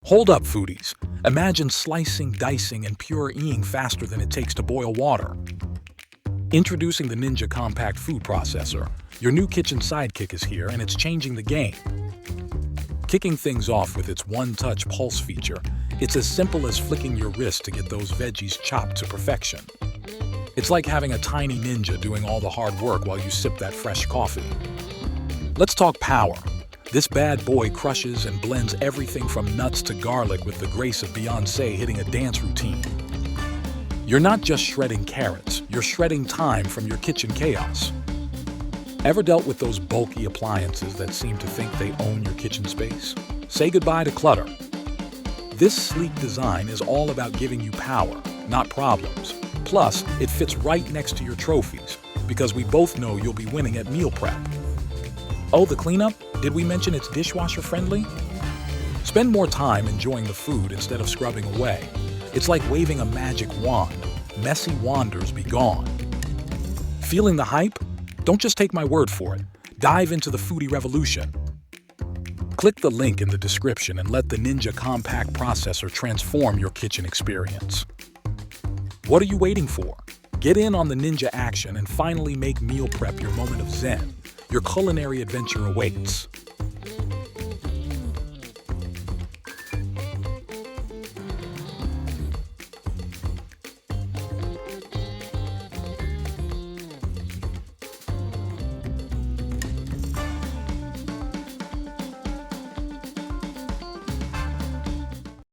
Hold up, foodies. Imagine slicing, dicing, and pureeing faster than it takes to boil water. Introducing the Ninja Compact Food Processor. Your new kitchen sidekick is here, and it's changing the game. Kicking things off with its one-touch pulse feature, it's as simple as flicking your wrist to get those veggies chopped to perfection. It's like having a tiny ninja doing all the hard work while you sip that fresh coffee. Let's talk power. This bad boy crushes and blends everything from nuts to garlic with the grace of Beyoncé hitting a dance routine. You're not just shredding carrots, you're shredding time from your kitchen chaos. Ever dealt with those bulky appliances that seem to think they own your kitchen space? Say goodbye to clutter. This sleek design is all about giving you power, not problems. Plus, it fits right next to your trophies, because we both know you'll be winning at meal prep. Oh, the cleanup? Did we mention it's dishwasher friendly? Spend more time enjoying the food instead of scrubbing away. It's like waving a magic wand. Messy wanders be gone. Feeling the hype? Don't just take my word for it. Dive into the foodie revolution. Click the link in the description and let the Ninja Compact Processor transform your kitchen experience. What are you waiting for? Get in on the ninja action and finally make meal prep your moment of zen. Your culinary adventure awaits.